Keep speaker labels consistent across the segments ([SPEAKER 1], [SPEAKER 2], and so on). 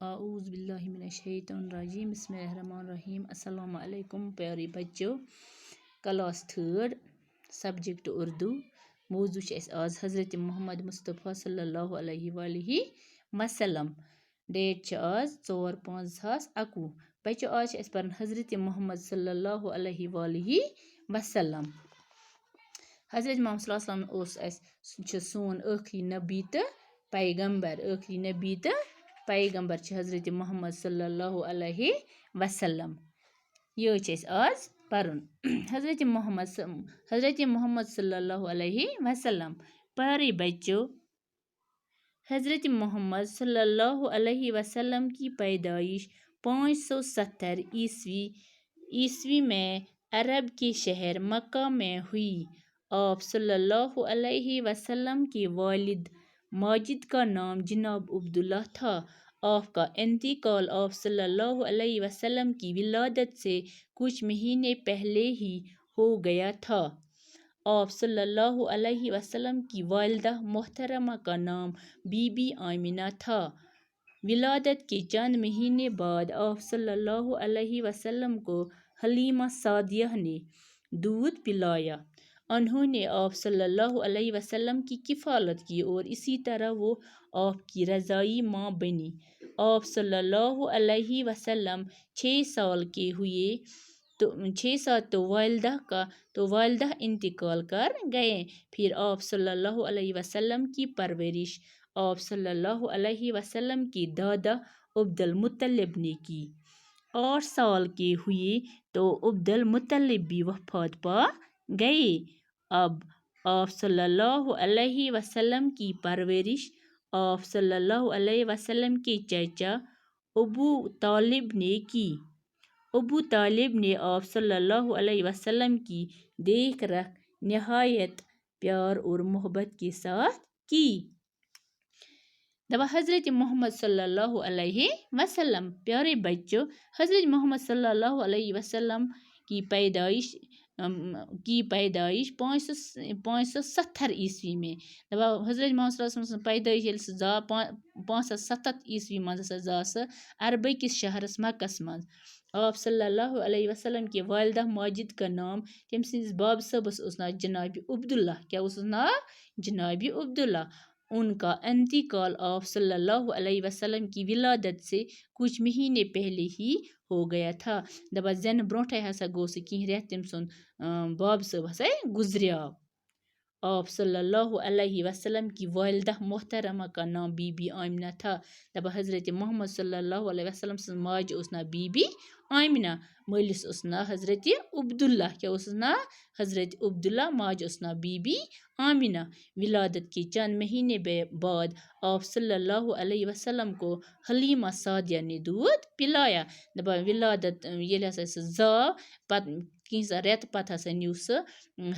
[SPEAKER 1] اعوذ باللہ من الشیطان الرجیم بسم اللہ الرحمن الرحیم السلام علیکم پیارے بچو کلاس 3 سبجیکٹ اردو موضوع چھِ اَسہِ آز حضرت محمد مصطفیٰ صلی اللہ علیہ وآلہ وسلم ڈیٹ چھِ آز 4/5/2021 بچو آز چھِ اَسہِ پَران حضرت محمد صلی اللہ علیہ وآلہ وسلم حضرت محمد صلی اللہ علیہ وسلم اوس اَسہِ چھُ سون ٲخری نبی تہٕ پیغمبر ٲخری نبی تہٕ پیغمبر چھِ حضرت محمد صلی اللہ علیہ وسلم یہ چھِ اَسہِ آز پَرُن حضرت محمد صلی اللہ علیہ وسلم پیارے بچوں حضرت محمد صلی اللہ علیہ وسلم کی پیدائش 570 عیسوی میں عرب کے شہر مکہ میں ہوئی آپ صلی اللہ علیہ وسلم کے والد ماجد کا نام جناب عبداللہ تھا آپ کا انتقال آپ صلی اللہ علیہ وسلم کی ولادت سے کچھ مہینے پہلے ہی ہو گیا تھا آپ صلی اللہ علیہ وسلم کی والدہ محترمہ کا نام بی بی آمینہ تھا ولادت کے چند مہینے بعد آپ صلی اللہ علیہ وسلم کو حلیمہ سعدیہ نے دودھ پلایا انہوں نے آپ صلی اللہ علیہ وسلم کی کفالت کی اور اسی طرح وہ آپ کی رضائی ماں بنی آپ صلی اللہ علیہ وسلم 6 سال کے ہوئے تو والدہ انتقال کر گئے پھر آپ صلی اللہ علیہ وسلم کی پرورش آپ صلی اللہ علیہ وسلم کے دادا عبد المطلب نے کی 8 سال کے ہوئے تو عبد المطلب بھی وفات پا گئے اب آپ صلی اللہ علیہ وسلم کی پرورش آپ صلی اللہ علیہ وسلم کے چچا ابو طالب نے کی ابو طالب نے آپ صلی اللہ علیہ وسلم کی دیکھ رکھ نہایت پیار اور محبت کے ساتھ کی حضرت محمد صلی اللہ علیہ وسلم پیارے بچوں حضرت محمد صلی اللہ علیہ وسلم کی پیدائش 570 عیسوی میں حضرت محمد صلی اللہ علیہ وسلم پیدائش ییٚلہِ سُہ زاو 570 عیسوی منٛز ہسا زاو سُہ عربہٕ کِس شہرس مکس منٛز آپ صلی اللہ علیہ وسلم کی والدہ ماجد کا نام تٔمۍ سٕنٛدِس باب صٲبس اوس ناو جناب عبداللہ کیٛاہ اوسُس ناو جناب عبداللہ ان کا انتقال آپ صلی اللہ علیہ وسلم کی ولادت سے کچھ مہینے پہلے ہی ہو گیا تھا زینہٕ برونٛٹھے ہسا گوٚو سُہ کینٛہہ رٮ۪تھ تٔمۍ سُنٛد باب صٲب ہسا گُزریٛاو آپ صلی اللہ علیہ وسلم کی والدہ محترمہ کا نام بی بی آمینہ تھا حضرت محمد صلی اللہ علیہ وسلم سٕنٛز ماجہِ اوس ناو بی بی آمینہ مٲلِس اوس ناو حضرت عبداللہ کیٛاہ اوسُس ناو حضرت عبداللہ ماجہِ اوس ناو بی بی آمینہ ولادت کے چند مہینے بعد آپ صلی اللہ علیہ وسلم کو حلیمہ سعدیہ نے دودھ پلایا ولادت ییٚلہِ ہسا سُہ زاو پتہٕ کینٛژھا رٮ۪تہٕ پتہٕ ہسا نیوٗ سُہ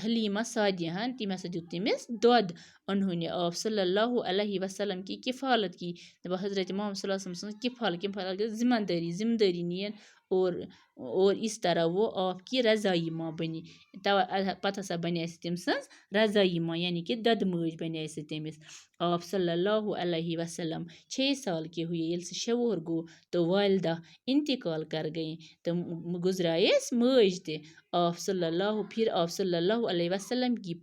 [SPEAKER 1] حلیمہ سعدیہ ہن تٔمۍ ہسا دیُت تٔمِس دۄد انہوں نے آپ صلی اللہ علیہ وسلم کی کفالت کی حضرت محمد صلی اللہ علیہ وسلم سٕنٛز کفالت ذمہ داری نِیَن اور اس طرح وہ آپ کی رضائی ماں بنی پتہٕ ہسا بنے سُہ تٔمۍ سٕنٛز رضائی ماں یعنی کہ دۄدٕ مٲج بنے سُہ تٔمِس آپ صلی اللہ علیہ وسلم 6 سال کے ہوئے ییٚلہِ سُہ 6 وُہُر گوٚو تو والدہ انتقال کر گئی تہٕ گزرایس مٲج تہِ آپ صلی اللہ علیہ وسلم کی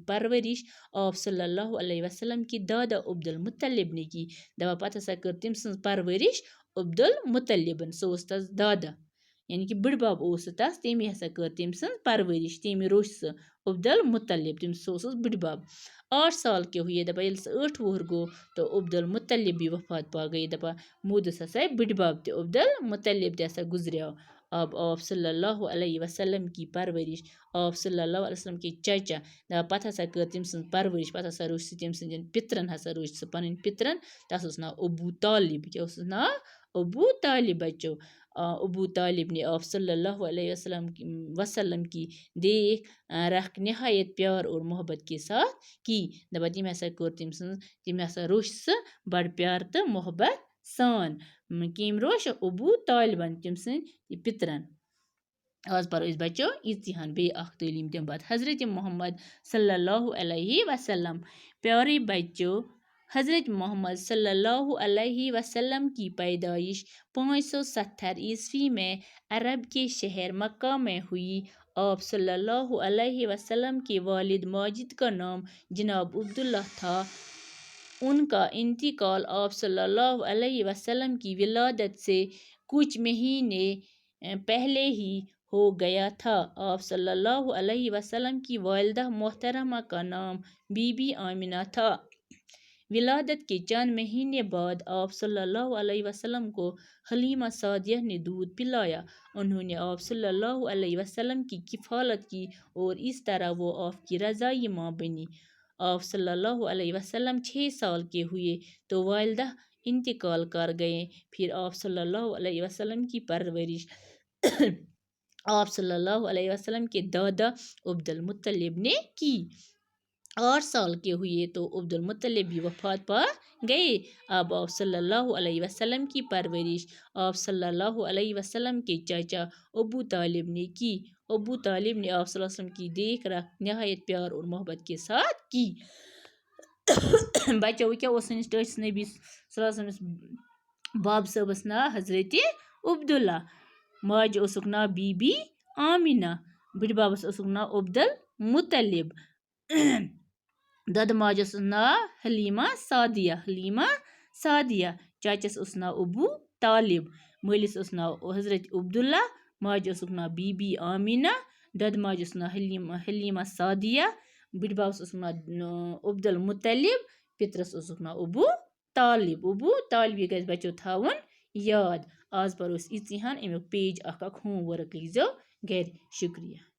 [SPEAKER 1] پرورش آپ صلی اللہ علیہ وسلم کی دادا عبد المطلب نے کی پتہٕ ہسا کٔر تٔمۍ سٕنٛز پرورش عبد المطلبن سُہ اوس تس دادا یعنی کہ بٕڈبب اوس سُہ تس تٔمی ہسا کٔر تٔمۍ سٕنٛز پرورش تٔمۍ روٚچھ سُہ عبد المطلب سُہ اوسُس بٕڈبب 8 سال کے ہوئے ییٚلہِ سُہ 8 وُہُر گوٚو تو عبد المطلب بھی وفات پا گئی موٗدُس ہسا بٕڈبب تہِ عبد المطلب تہِ ہسا گُزریٛاو اب آپ صلی اللہ علیہ وسلم کی پرورش آپ صلی اللہ علیہ وسلم کے چچا پتہٕ ہسا کٔر تٔمۍ سٕنٛز پرورش پتہٕ ہسا روٚچھ سُہ تٔمۍ سٕنٛدٮ۪ن پِترن ہسا روٚچھ سُہ پنٕنۍ پِترن تس اوس ناو ابو طالب کیٛاہ اوسُس ناو ابو طالب بچو ابو طالب نے آپ صلی اللہ علیہ وسلم کی دیکھ رکھ نہایت پیار اور محبت کے ساتھ کی تٔمۍ ہسا کٔر تٔمۍ ہسا روٚچھ سُہ بڑٕ پیار تہٕ محبت سان کٔمۍ روٚچھ ابو طالبن تٔمۍ سٕنٛدۍ پِترن آز پرو أسۍ بچو یِژی ہن بیٚیہِ اکھ تعلیٖم دِمہٕ بہٕ حضرت محمد صلی اللہ علیہ وسلم پیارے بچو حضرت محمد صلی اللہ علیہ وسلم کی پیدائش 570 عیسوی میں عرب کے شہر مکہ میں ہوئی۔ آپ صلی اللہ علیہ وسلم کے والد ماجد کا نام جناب عبداللہ تھا۔ ان کا انتقال آپ صلی اللہ علیہ وسلم کی ولادت سے کچھ مہینے پہلے ہی ہو گیا تھا۔ آپ صلی اللہ علیہ وسلم کی والدہ محترمہ کا نام بی بی آمنہ تھا۔ ولادت کے چند مہینے بعد آپ صلی اللہ علیہ وسلم کو حلیمہ سعدیہ نے دودھ پلایا۔ انہوں نے آپ صلی اللہ علیہ وسلم کی کفالت کی اور اس طرح وہ آپ کی رضاعی ماں بنی۔ آپ صلی اللہ علیہ وسلم 6 سال کے ہوئے تو والدہ انتقال کر گئیں۔ پھر آپ صلی اللہ علیہ وسلم کی پرورش آپ صلی اللہ علیہ وسلم کے دادا عبدالمطلب نے کی۔ 8 سال کے ہوئے تو عبدالمطلب بھی وفات پا گئے۔ اب آپ صلی اللہ علیہ وسلم کی پرورش آپ صلی اللہ علیہ وسلم کے چچا ابو طالب نے کی۔ ابو طالب نے آپ صلی اللہ علیہ وسلم کی دیکھ رکھ نہایت پیار اور محبت کے ساتھ کی۔ بچو وہ کیا سنس ٹٲٹھِس نبی صلی اللہ علیہ وسلم باب صٲبس ناو حضرت عبداللہ، ماجہِ اوسُکھ ناو بی بی آمنہ، بٕڈِ ببس اوسُکھ ناو عبدالمطلب، دۄدٕ ماجہِ اوسُس ناو حلیمہ سعدیہ، چچس اوس ناو ابو طالب، مٲلِس اوس ناو حضرت عبداللہ، ماجہِ اوسُکھ ناو بی بی آمنہ، دۄدٕ ماجہِ اوس ناو حلیمہ سعدیہ، بٕڈِ ببس اوسُکھ ناو عبدالمطلب، پِترس اوسُکھ ناو ابو طالب یہِ گژھِ بچو تھاوُن یاد۔ آز پرو أسۍ یِژٕے ہن، امیُک پیج اکھ ہوم ؤرک لیکھزیو گھرِ۔ شُکریہ۔